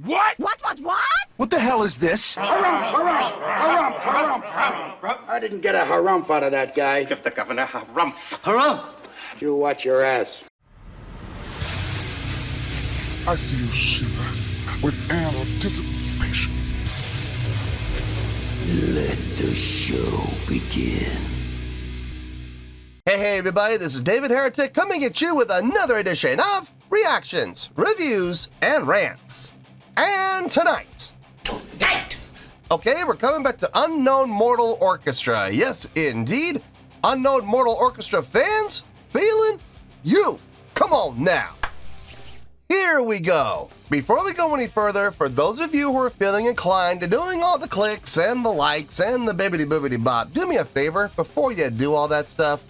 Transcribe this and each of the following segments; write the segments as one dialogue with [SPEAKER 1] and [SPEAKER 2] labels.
[SPEAKER 1] What?
[SPEAKER 2] What?
[SPEAKER 3] What the hell is this?
[SPEAKER 4] Harumph. I didn't get a harumph out of that guy.
[SPEAKER 5] Give the governor harumph.
[SPEAKER 3] Harumph!
[SPEAKER 4] You watch your ass.
[SPEAKER 1] I see you shiver with anticipation.
[SPEAKER 6] Let the show begin.
[SPEAKER 7] Hey everybody, this is David Heretic coming at you with another edition of Reactions, Reviews, and Rants. And tonight, okay, we're coming back to Unknown Mortal Orchestra. Yes, indeed. Unknown Mortal Orchestra fans, feeling you. Come on now. Here we go. Before we go any further, for those of you who are feeling inclined to doing all the clicks and the likes and the bibbidi-boobidi bop, do me a favor, before you do all that stuff,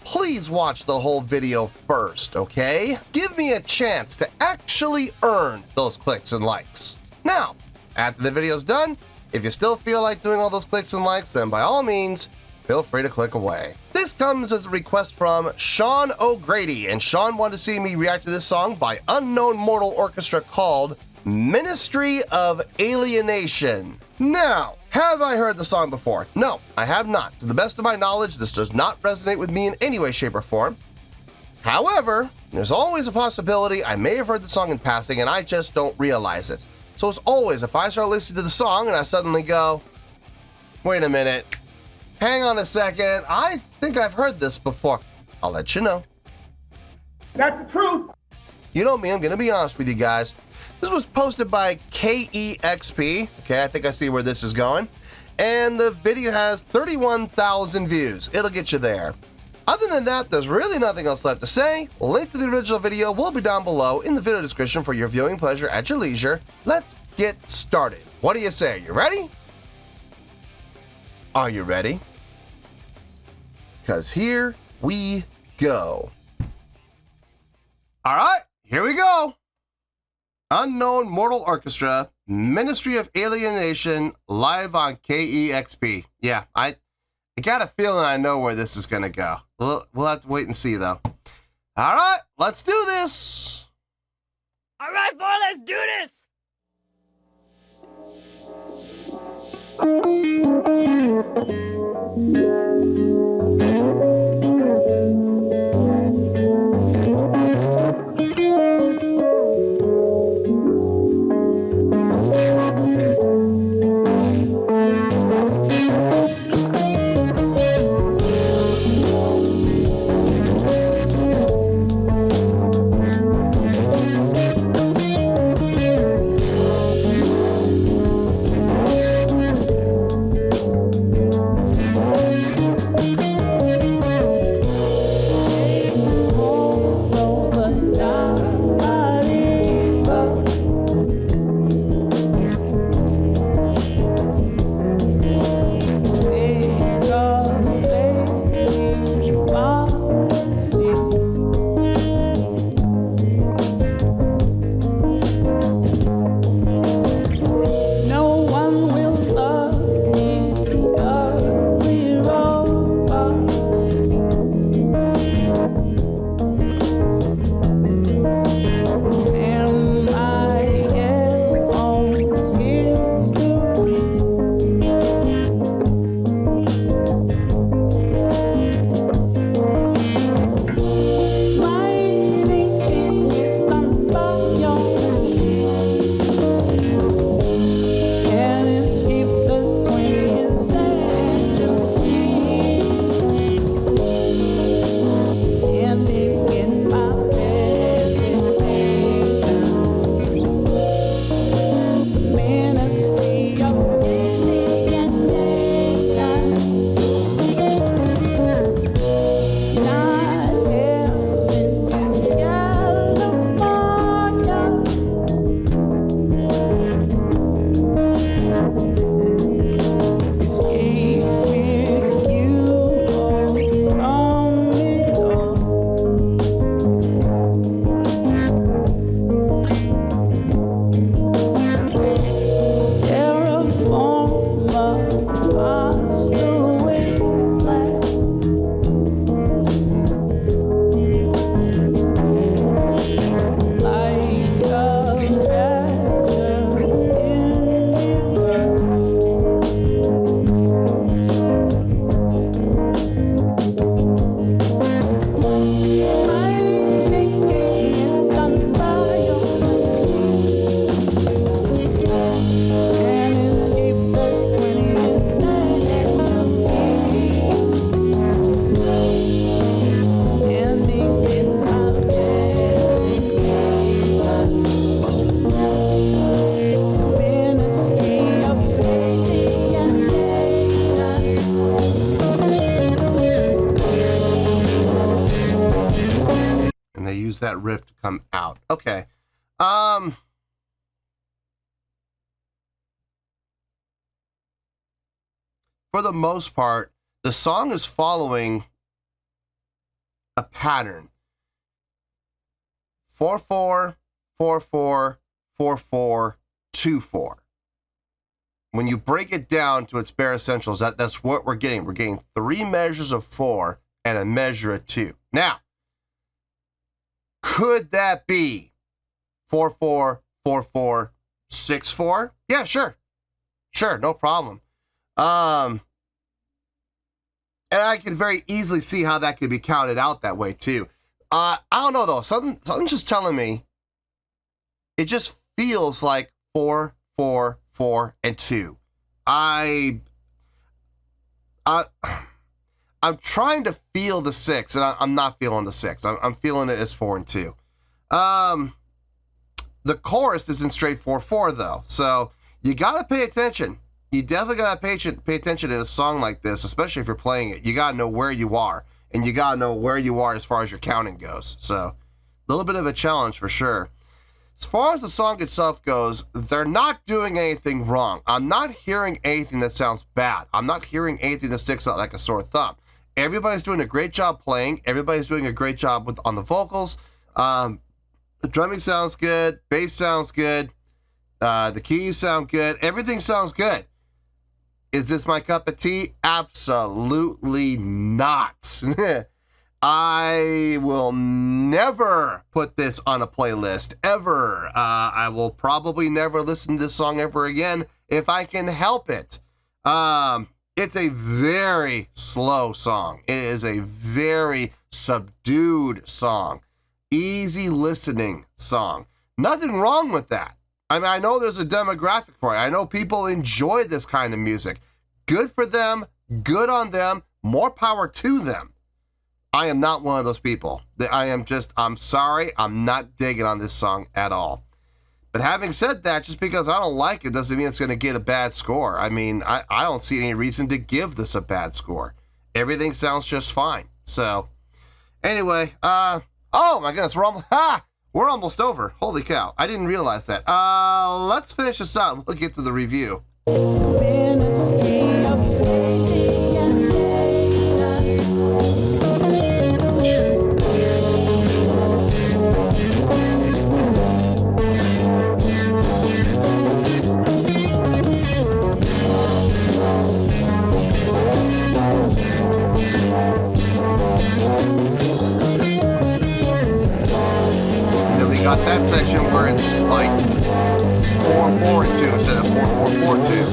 [SPEAKER 7] please watch the whole video first, okay? Give me a chance to actually earn those clicks and likes. Now, after the video's done, if you still feel like doing all those clicks and likes, then by all means, feel free to click away. This comes as a request from Sean O'Grady, and Sean wanted to see me react to this song by Unknown Mortal Orchestra called Ministry of Alienation. Now, have I heard the song before? No, I have not. To the best of my knowledge, this does not resonate with me in any way, shape, or form. However, there's always a possibility I may have heard the song in passing and I just don't realize it. So as always, if I start listening to the song and I suddenly go, wait a minute, hang on a second, I think I've heard this before, I'll let you know.
[SPEAKER 5] That's the truth.
[SPEAKER 7] You know me, I'm gonna be honest with you guys. This was posted by KEXP. Okay, I think I see where this is going. And the video has 31,000 views. It'll get you there. Other than that, there's really nothing else left to say. Link to the original video will be down below in the video description for your viewing pleasure at your leisure. Let's get started. What do you say? You ready? Are you ready? Because here we go. All right, here we go. Unknown Mortal Orchestra, Ministry of Alienation, live on KEXP. Yeah, I got a feeling I know where this is going to go. We'll have to wait and see, though. All right, let's do this.
[SPEAKER 2] All right, boy, let's do this.
[SPEAKER 7] use that riff to come out. Okay. For the most part, the song is following a pattern. 4/4, 4/4, 4/4, 2/4. When you break it down to its bare essentials, that's what we're getting. We're getting 3 measures of 4 and a measure of 2. Now, could that be 4/4, 4/4, 6/4? Yeah, sure. Sure, no problem. And I can very easily see how that could be counted out that way too. I don't know though. Something's just telling me it just feels like 4, 4, 4, and 2. I'm trying to feel the 6, and I'm not feeling the 6. I'm feeling it as 4 and 2. The chorus is in straight 4/4 though, so you gotta pay attention. You definitely gotta pay attention in a song like this, especially if you're playing it. You gotta know where you are, and you gotta know where you are as far as your counting goes. So, a little bit of a challenge for sure. As far as the song itself goes, they're not doing anything wrong. I'm not hearing anything that sounds bad. I'm not hearing anything that sticks out like a sore thumb. Everybody's doing a great job playing. Everybody's doing a great job on the vocals. The drumming sounds good. Bass sounds good. The keys sound good. Everything sounds good. Is this my cup of tea? Absolutely not. I will never put this on a playlist, ever. I will probably never listen to this song ever again if I can help it. It's a very slow song. It is a very subdued song. Easy listening song. Nothing wrong with that. I mean, I know there's a demographic for it. I know people enjoy this kind of music. Good for them. Good on them. More power to them. I am not one of those people. I'm sorry. I'm not digging on this song at all. But having said that, just because I don't like it doesn't mean it's going to get a bad score. I mean, I don't see any reason to give this a bad score. Everything sounds just fine. So, anyway, oh my goodness, we're almost over. Holy cow. I didn't realize that. Let's finish this out and we'll get to the review. Got that section where it's like 4/4 and 2 instead of 4/4 4/2.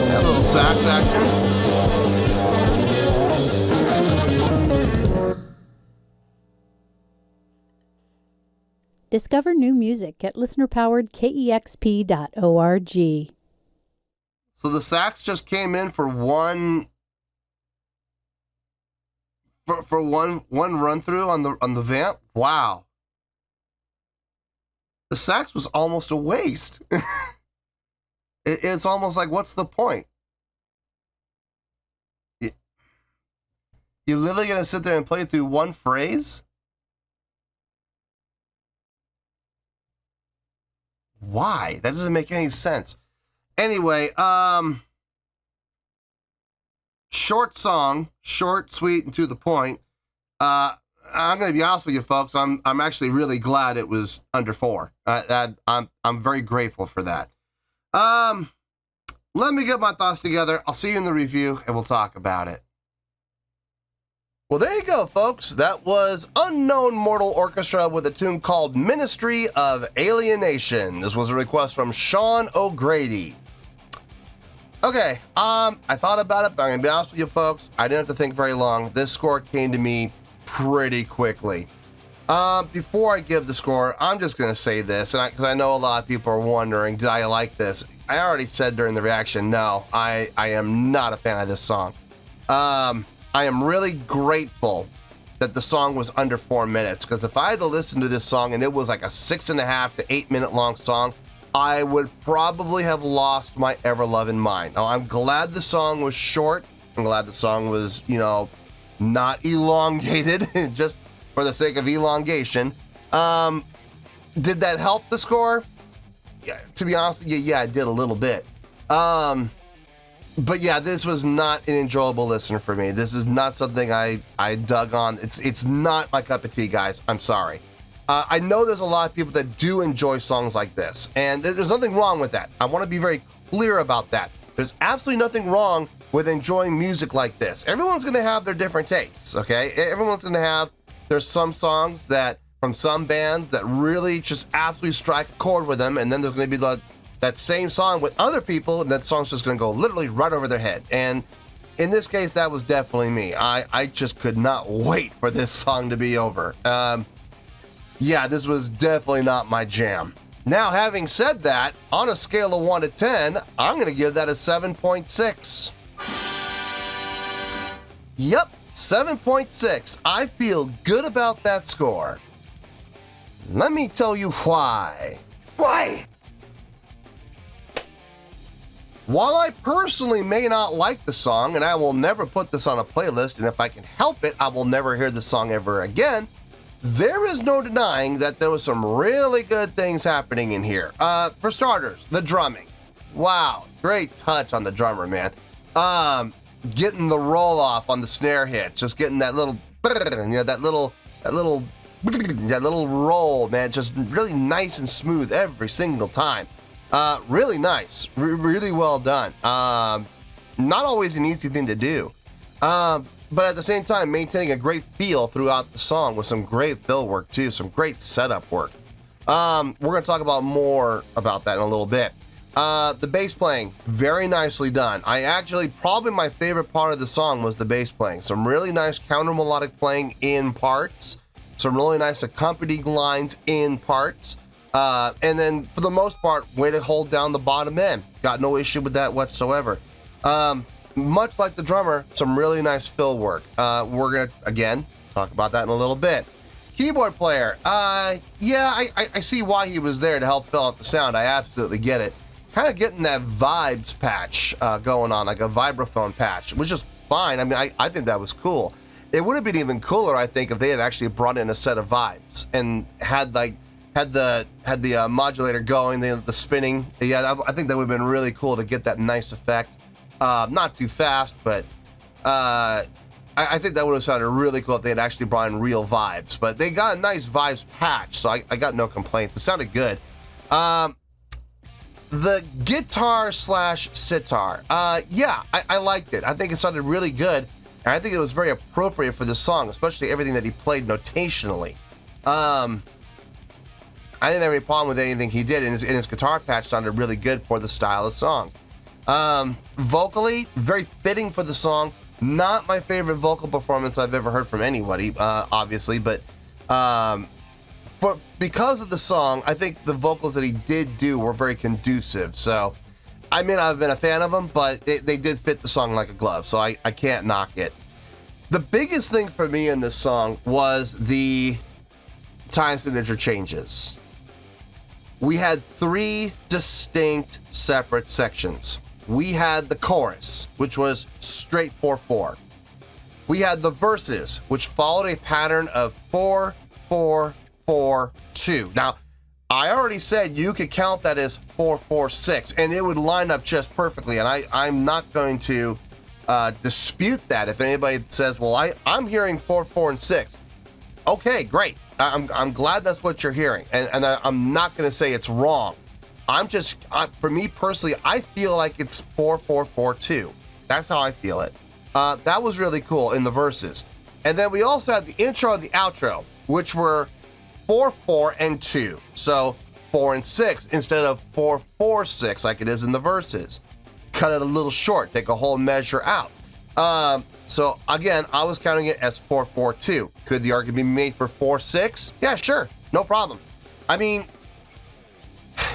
[SPEAKER 7] That little sax action.
[SPEAKER 3] Discover new music at listenerpoweredkexp.org.
[SPEAKER 7] So the sax just came in for one run through on the vamp. Wow. The sax was almost a waste. It's almost like, what's the point? You're literally gonna sit there and play through one phrase? Why? That doesn't make any sense. Anyway, short song, short, sweet, and to the point. I'm going to be honest with you, folks. I'm actually really glad it was under 4. I'm very grateful for that. Let me get my thoughts together. I'll see you in the review, and we'll talk about it. Well, there you go, folks. That was Unknown Mortal Orchestra with a tune called Ministry of Alienation. This was a request from Sean O'Grady. Okay, I thought about it, but I'm gonna be honest with you folks, I didn't have to think very long. This score came to me pretty quickly. Before I give the score, I'm just gonna say this, because I know a lot of people are wondering, did I like this? I already said during the reaction, no, I am not a fan of this song. I am really grateful that the song was under 4 minutes, because if I had to listen to this song and it was like a 6.5 to 8 minute long song, I would probably have lost my ever-loving mind. Now, I'm glad the song was short. I'm glad the song was, not elongated, just for the sake of elongation. Did that help the score? Yeah, to be honest with you, yeah, it did a little bit. But yeah, this was not an enjoyable listen for me. This is not something I dug on. It's not my cup of tea, guys. I'm sorry. I know there's a lot of people that do enjoy songs like this, and there's nothing wrong with that. I want to be very clear about that. There's absolutely nothing wrong with enjoying music like this. Everyone's going to have their different tastes, okay? Everyone's going to have, there's some songs that, from some bands that really just absolutely strike a chord with them, and then there's going to be that same song with other people, and that song's just going to go literally right over their head. And in this case, that was definitely me. I just could not wait for this song to be over. Yeah, this was definitely not my jam. Now, having said that, on a scale of 1 to 10, I'm going to give that a 7.6. Yep, 7.6. I feel good about that score. Let me tell you why.
[SPEAKER 4] Why?
[SPEAKER 7] While I personally may not like the song, and I will never put this on a playlist, and if I can help it, I will never hear the song ever again, there is no denying that there was some really good things happening in here. For starters, the drumming. Wow, great touch on the drummer, man. Getting the roll off on the snare hits, just getting that little, that little roll, man, just really nice and smooth every single time. Really nice, really well done. Not always an easy thing to do, but at the same time, maintaining a great feel throughout the song with some great fill work too, some great setup work. We're gonna talk about more about that in a little bit. The bass playing, very nicely done. Probably my favorite part of the song was the bass playing. Some really nice counter melodic playing in parts, some really nice accompanying lines in parts. And then for the most part, way to hold down the bottom end. Got no issue with that whatsoever. Much like the drummer, some really nice fill work. We're gonna, again, talk about that in a little bit. Keyboard player, yeah, I see why he was there to help fill out the sound. I absolutely get it. Kind of getting that vibes patch going on, like a vibraphone patch, which is fine. I mean, I think that was cool. It would have been even cooler, I think, if they had actually brought in a set of vibes and had the modulator going, the spinning. Yeah, I think that would have been really cool to get that nice effect. Not too fast, but I think that would have sounded really cool if they had actually brought in real vibes. But they got a nice vibes patch, so I got no complaints. It sounded good. The guitar / sitar, yeah, I liked it. I think it sounded really good, and I think it was very appropriate for this song, especially everything that he played notationally. I didn't have any problem with anything he did, and his guitar patch sounded really good for the style of song. Vocally, very fitting for the song. Not my favorite vocal performance I've ever heard from anybody, obviously, but because of the song, I think the vocals that he did do were very conducive. So I may not have been a fan of them, but they did fit the song like a glove, so I can't knock it. The biggest thing for me in this song was the time signature changes. We had 3 distinct separate sections. We had the chorus, which was straight 4/4. We had the verses, which followed a pattern of 4/4/4/2. Now, I already said you could count that as 4/4/6, and it would line up just perfectly. And I'm not going to dispute that. If anybody says, "Well, I'm hearing 4/4 and 6," okay, great. I'm glad that's what you're hearing, and I'm not going to say it's wrong. For me personally, I feel like it's 4/4/4/2. That's how I feel it. That was really cool in the verses. And then we also had the intro and the outro, which were 4/4 and 2. So 4 and 6 instead of 4/4/6 like it is in the verses. Cut it a little short, take a whole measure out. So again, I was counting it as 4/4/2. Could the argument be made for 4/6? Yeah, sure, no problem. I mean,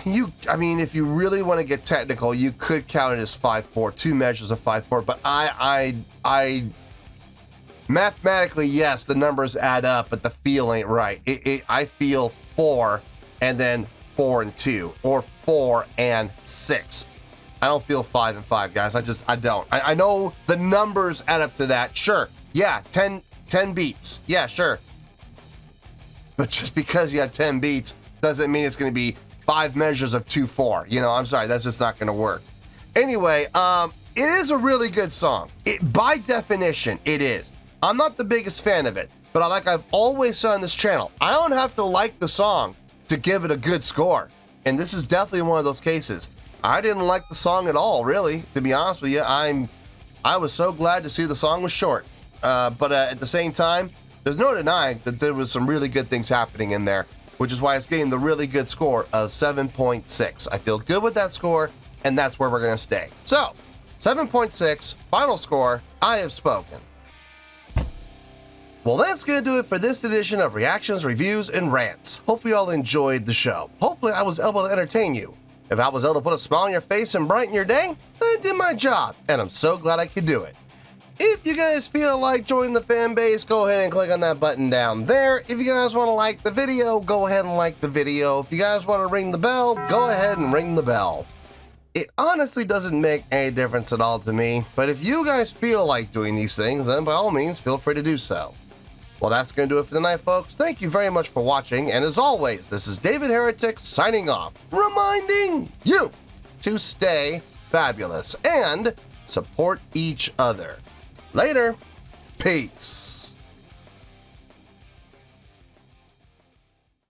[SPEAKER 7] if you really want to get technical, you could count it as 5/4, 2 measures of 5/4. But I mathematically, yes, the numbers add up, but the feel ain't right. I feel 4 and then 4 and 2, or 4 and 6. I don't feel 5 and 5, guys. I don't. I know the numbers add up to that. Sure, Yeah, 10 beats. Yeah, sure. But just because you have 10 beats doesn't mean it's going to be 5 measures of 2/4. You know, I'm sorry, that's just not going to work. Anyway, it is a really good song. By definition, it is. I'm not the biggest fan of it, but like I've always said on this channel, I don't have to like the song to give it a good score. And this is definitely one of those cases. I didn't like the song at all, really, to be honest with you. I was so glad to see the song was short. But at the same time, there's no denying that there was some really good things happening in there, which is why it's getting the really good score of 7.6. I feel good with that score, and that's where we're going to stay. So, 7.6, final score, I have spoken. Well, that's going to do it for this edition of Reactions, Reviews, and Rants. Hopefully you all enjoyed the show. Hopefully I was able to entertain you. If I was able to put a smile on your face and brighten your day, then I did my job, and I'm so glad I could do it. If you guys feel like joining the fan base, go ahead and click on that button down there. If you guys want to like the video, go ahead and like the video. If you guys want to ring the bell, go ahead and ring the bell. It honestly doesn't make any difference at all to me, but if you guys feel like doing these things, then by all means, feel free to do so. Well, that's going to do it for tonight, folks. Thank you very much for watching, and as always, this is David Heretic signing off, reminding you to stay fabulous and support each other. Later. Peace.